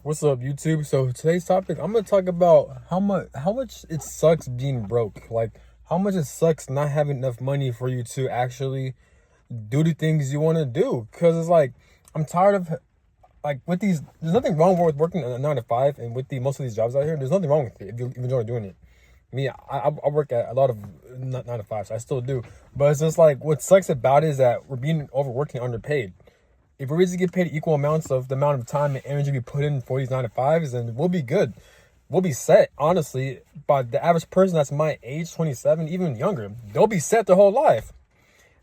What's up, YouTube? So today's topic, I'm gonna talk about how much it sucks being broke. Like how much it sucks not having enough money for you to actually do the things you want to do. Cause it's like I'm tired of like with these. There's nothing wrong with working a 9 to 5, and with the most of these jobs out here, there's nothing wrong with it if you enjoy doing it. Me, I work at a lot of 9 to 5s. I still do, but it's just like what sucks about it is that we're being overworked and underpaid. If we really get paid equal amounts of the amount of time and energy we put in for these 9 to 5s, then we'll be good. We'll be set, honestly. But the average person that's my age, 27, even younger, they'll be set their whole life.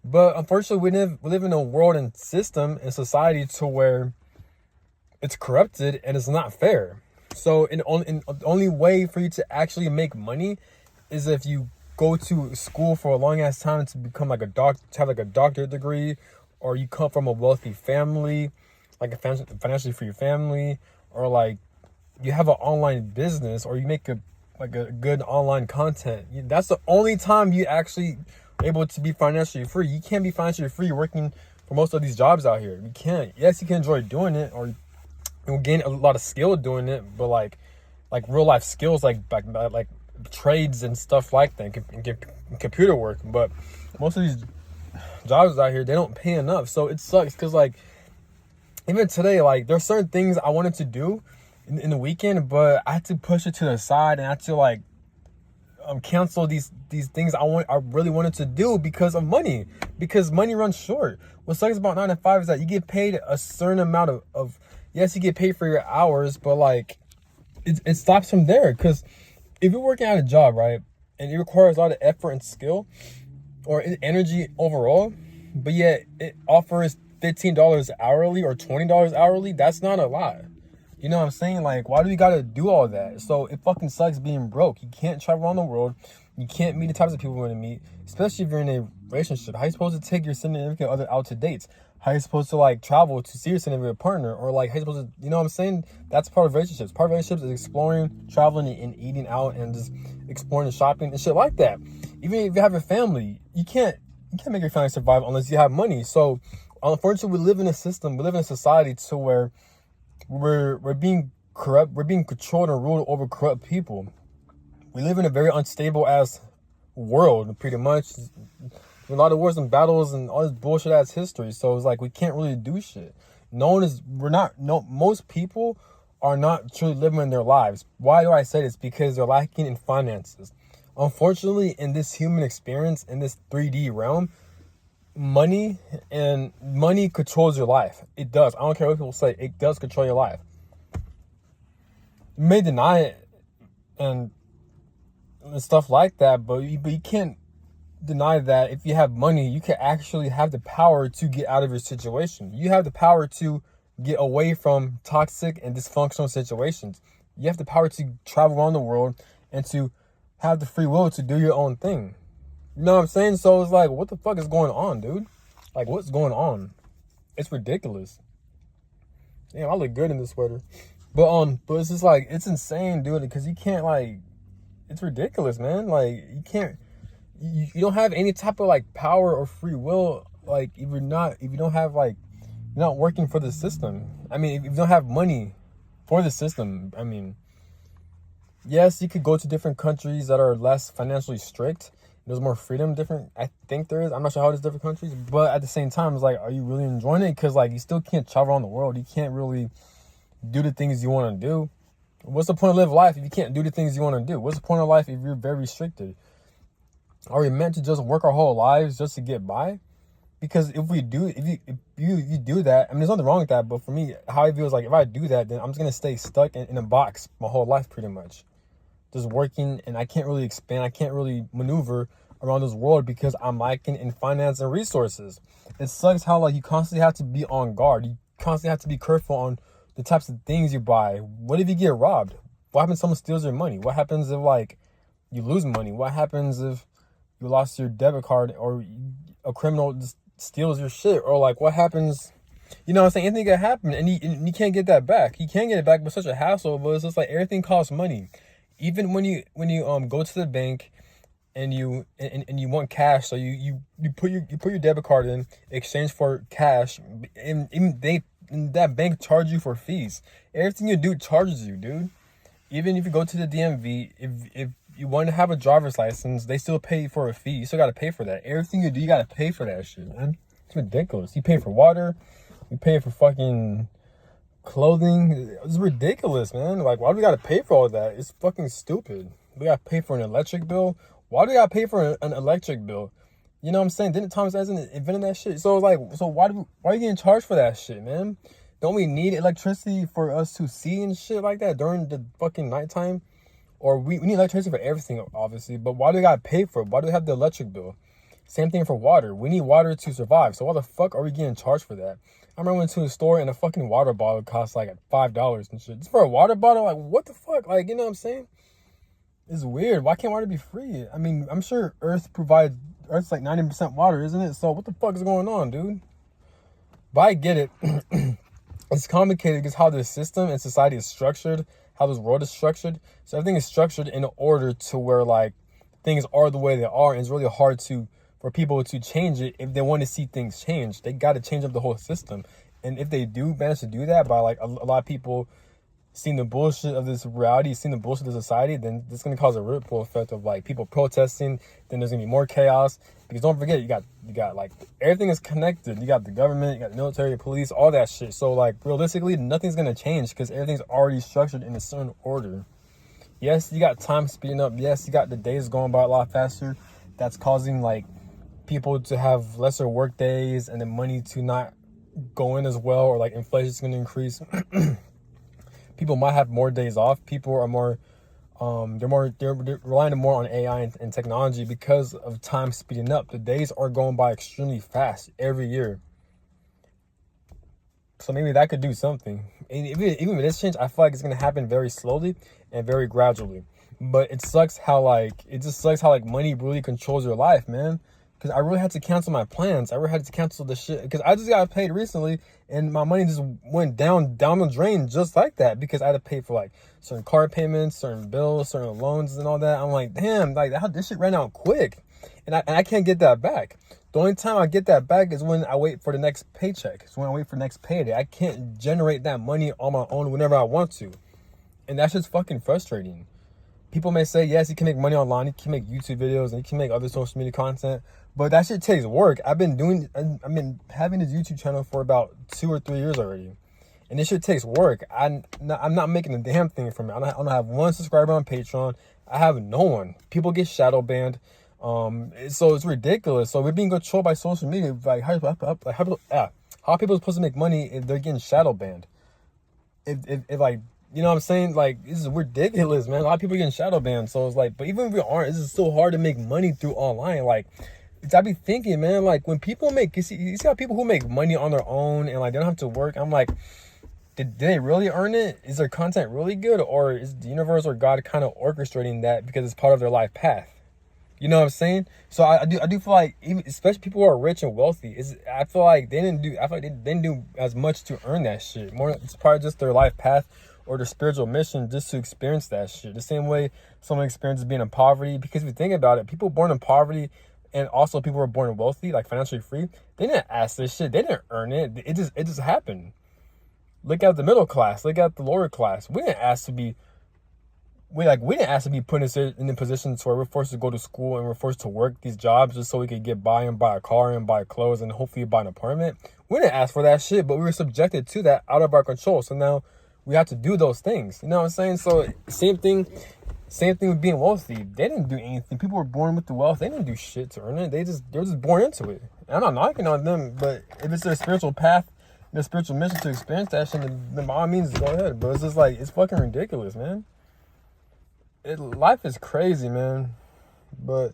But unfortunately, we live in a world and system and society to where it's corrupted and it's not fair. So the only way for you to actually make money is if you go to school for a long ass time to become like a doctor, to have like a doctorate degree, or you come from a wealthy family, like financially for your family, or like you have an online business, or you make a good online content. That's the only time you actually able to be financially free. You can't be financially free working for most of these jobs out here. You can't. Yes, you can enjoy doing it, or you'll gain a lot of skill doing it, but like real life skills, like trades and stuff like that, and computer work. But most of these jobs out here, they don't pay enough, so it sucks. Because like even today, like there's certain things I wanted to do in the weekend, but I had to push it to the side, and I had to like cancel these things I really wanted to do because of money, because money runs short. What sucks about 9 to 5 is that you get paid a certain amount of yes, you get paid for your hours, but like it stops from there. Because if you're working at a job, right, and it requires a lot of effort and skill or energy overall, but yet it offers $15 hourly or $20 hourly, that's not a lot. You know what I'm saying? Like, why do we gotta do all that? So it fucking sucks being broke. You can't travel around the world. You can't meet the types of people you want to meet, especially if you're in a relationship. How you supposed to take your significant other out to dates? How you supposed to like travel to see your significant partner? Or like how you supposed to, you know what I'm saying? That's part of relationships. Part of relationships is exploring, traveling, and eating out, and just exploring and shopping and shit like that. Even if you have a family, you can't make your family survive unless you have money. So unfortunately, we live in a system, we live in a society to where we're being corrupt, we're being controlled and ruled over corrupt people. We live in a very unstable ass world, pretty much. A lot of wars and battles and all this bullshit ass history. So it's like we can't really do shit. Most people are not truly living their lives. Why do I say this? Because they're lacking in finances. Unfortunately, in this human experience, in this 3D realm, money controls your life. It does. I don't care what people say. It does control your life. You may deny it and stuff like that, but you can't deny that if you have money, you can actually have the power to get out of your situation. You have the power to get away from toxic and dysfunctional situations. You have the power to travel around the world and to have the free will to do your own thing. You know what I'm saying? So it's like, what the fuck is going on, dude? Like, what's going on? It's ridiculous. Damn, I look good in this sweater. But it's just like, it's insane, dude, because you can't like, it's ridiculous, man. Like, you can't, you don't have any type of like power or free will. Like, if you don't have like, you're not working for the system. I mean, if you don't have money for the system, I mean, yes, you could go to different countries that are less financially strict. There's more freedom, I think there is. I'm not sure how it is different countries, but at the same time, it's like, are you really enjoying it? Because like, you still can't travel around the world. You can't really do the things you want to do. What's the point of living life if you can't do the things you want to do? What's the point of life if you're very restricted? Are we meant to just work our whole lives just to get by? Because if you do that, I mean, there's nothing wrong with that. But for me, how I feel is like, if I do that, then I'm just gonna stay stuck in a box my whole life, pretty much. Just working, and I can't really expand. I can't really maneuver around this world because I'm lacking in finance and resources. It sucks how like you constantly have to be on guard. You constantly have to be careful on the types of things you buy. What if you get robbed? What happens if someone steals your money? What happens if like you lose money? What happens if you lost your debit card, or a criminal just steals your shit? Or like, what happens? You know what I'm saying? Anything can happen, and you can't get that back. You can get it back, but such a hassle. But it's just like everything costs money. Even when you go to the bank and you want cash, so you put your debit card in exchange for cash, and even and that bank charge you for fees. Everything you do charges you, dude. Even if you go to the DMV, if you want to have a driver's license, they still pay for a fee. You still got to pay for that. Everything you do, you got to pay for that shit, man. It's ridiculous. You pay for water, you pay for fucking clothing. It's ridiculous, man. Like, why do we got to pay for all that? It's fucking stupid. We got to pay for an electric bill. Why do we got to pay for an electric bill? You know what I'm saying? Didn't Thomas Edison invented that shit? So like, why are you getting charged for that shit, man? Don't we need electricity for us to see and shit like that during the fucking nighttime? Or we need electricity for everything, obviously. But why do we gotta pay for it? Why do we have the electric bill? Same thing for water. We need water to survive. So why the fuck are we getting charged for that? I remember went to a store and a fucking water bottle cost like $5 and shit. Just for a water bottle? Like, what the fuck? Like, you know what I'm saying? It's weird. Why can't water be free? I mean, I'm sure Earth's like 90% water, isn't it? So what the fuck is going on, dude? But I get it. It's complicated because how the system and society is structured, how this world is structured. So everything is structured in order to where like things are the way they are, and it's really hard for people to change it. If they want to see things change, they got to change up the whole system. And if they do manage to do that by like a lot of people seeing the bullshit of this reality, seeing the bullshit of society, then this is going to cause a ripple effect of like people protesting. Then there's going to be more chaos, because don't forget, you got like everything is connected. You got the government, you got the military, police, all that shit. So like realistically, nothing's going to change because everything's already structured in a certain order. Yes, you got time speeding up. Yes, you got the days going by a lot faster. That's causing like people to have lesser work days, and the money to not go in as well, or like inflation's going to increase. People might have more days off. People are more, they're relying more on AI and technology because of time speeding up. The days are going by extremely fast every year. So maybe that could do something. And even with this change, I feel like it's gonna happen very slowly and very gradually. But it sucks how like money really controls your life, man. Because I really had to cancel my plans. I really had to cancel the shit because I just got paid recently, and my money just went down the drain just like that, because I had to pay for like certain car payments, certain bills, certain loans, and all that. I'm like, damn, like how this shit ran out quick, and I can't get that back. The only time I get that back is when I wait for the next paycheck. It's when I wait for the next payday. I can't generate that money on my own whenever I want to, and that's just fucking frustrating. People may say, yes, you can make money online, you can make YouTube videos, and you can make other social media content, but that shit takes work. I've been having this YouTube channel for about 2 or 3 years already, and this shit takes work. I'm not making a damn thing from it. I don't have one subscriber on Patreon. I have no one. People get shadow banned, so it's ridiculous. So we're being controlled by social media. Like how people are supposed to make money if they're getting shadow banned? If like, you know what I'm saying? Like, this is ridiculous, man. A lot of people are getting shadow banned. So it's like, but even if we aren't, this is so hard to make money through online. Like, I be thinking, man, like when people make, you see how people who make money on their own and like they don't have to work. I'm like, did they really earn it? Is their content really good? Or is the universe or God kind of orchestrating that because it's part of their life path? You know what I'm saying? So I do feel like, even especially people who are rich and wealthy, I feel like they didn't do as much to earn that shit. More, it's probably just their life path or their spiritual mission just to experience that shit. The same way someone experiences being in poverty. Because if you think about it, people born in poverty and also people who are born wealthy, like financially free, they didn't ask this shit. They didn't earn it. It just happened. Look at the middle class. Look at the lower class. We didn't ask to be put in the positions where we're forced to go to school and we're forced to work these jobs just so we could get by and buy a car and buy clothes and hopefully buy an apartment. We didn't ask for that shit, but we were subjected to that out of our control. So now we have to do those things. You know what I'm saying? So same thing with being wealthy. They didn't do anything. People were born with the wealth. They didn't do shit to earn it. They were just born into it. And I'm not knocking on them, but if it's their spiritual path, their spiritual mission to experience that shit, then by all means go ahead. But it's just like, it's fucking ridiculous, man. Life is crazy, man. But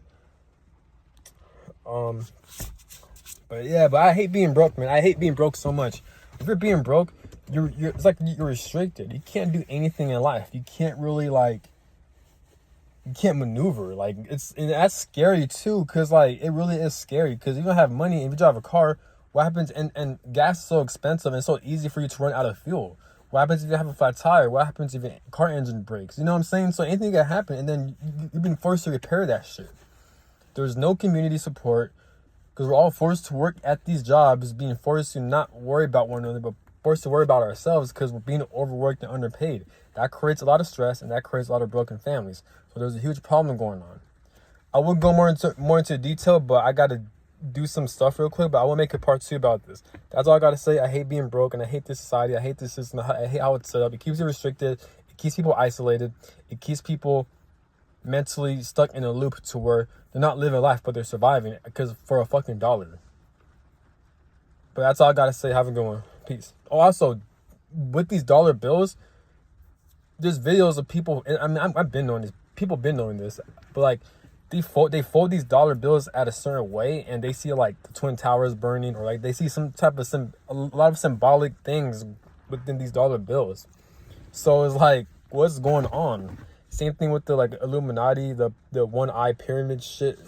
yeah, but I hate being broke, man. I hate being broke so much. If you're being broke, it's like you're restricted. You can't do anything in life. You can't really you can't maneuver. Like and that's scary too, because like it really is scary. Because you don't have money, and if you drive a car, what happens? And gas is so expensive and it's so easy for you to run out of fuel. What happens if you have a flat tire? What happens if your car engine breaks? You know what I'm saying? So anything can happen, and then you've been forced to repair that shit. There's no community support because we're all forced to work at these jobs, being forced to not worry about one another, but forced to worry about ourselves because we're being overworked and underpaid. That creates a lot of stress, and that creates a lot of broken families. So there's a huge problem going on. I would go more into detail, but I gotta do some stuff real quick. But I will make a part 2 about this. That's all I gotta say. I hate being broke, and I hate this society. I hate this system. I hate how it's set up. It keeps you restricted. It keeps people isolated. It keeps people mentally stuck in a loop to where they're not living life, but they're surviving because for a fucking dollar. But that's all I gotta say. Have a good one. Peace. Oh, also, with these dollar bills, there's videos of people. I mean, I've been knowing this. People been knowing this, but like, they fold these dollar bills at a certain way, and they see like the Twin Towers burning, or like they see some type of a lot of symbolic things within these dollar bills. So it's like, what's going on? Same thing with the like Illuminati, the one eye pyramid shit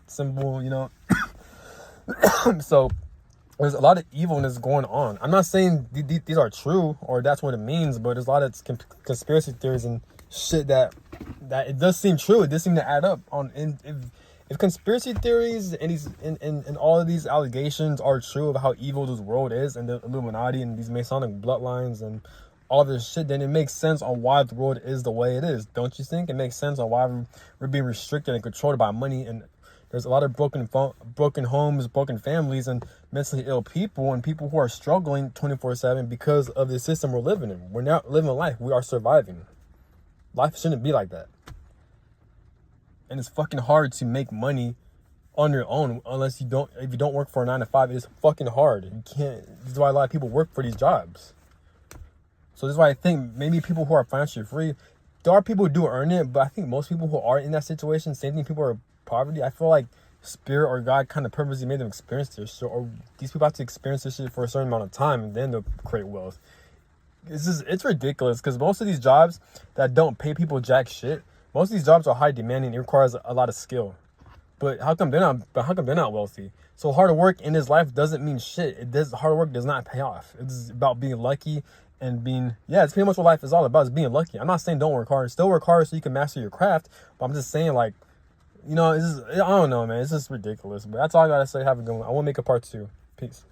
symbol, you know. So there's a lot of evilness going on. I'm not saying these are true or that's what it means, but there's a lot of conspiracy theories and shit that it does seem true. It does seem to add up. If conspiracy theories and these and all of these allegations are true of how evil this world is, and the Illuminati and these Masonic bloodlines and all this shit, then it makes sense on why the world is the way it is. Don't you think? It makes sense on why we're being restricted and controlled by money, and there's a lot of broken homes, broken families, and mentally ill people, and people who are struggling 24/7 because of the system we're living in. We're not living life. We are surviving. Life shouldn't be like that. And it's fucking hard to make money on your own if you don't work for a 9 to 5. It's fucking hard. You can't. This is why a lot of people work for these jobs. So this is why I think maybe people who are financially free, there are people who do earn it, but I think most people who are in that situation, same thing, people are in poverty, I feel like Spirit or God kind of purposely made them experience this shit, or these people have to experience this shit for a certain amount of time, and then they'll create wealth. It's ridiculous, because most of these jobs that don't pay people jack shit, most of these jobs are high demanding. It requires a lot of skill. But how come they're not wealthy? So hard work in this life doesn't mean shit. Hard work does not pay off. It's about being lucky and it's pretty much what life is all about, is being lucky. I'm not saying don't work hard. Still work hard so you can master your craft. But I'm just saying, like, you know, I don't know, man. It's just ridiculous. But that's all I gotta say. Have a good one. I want to make a part 2. Peace.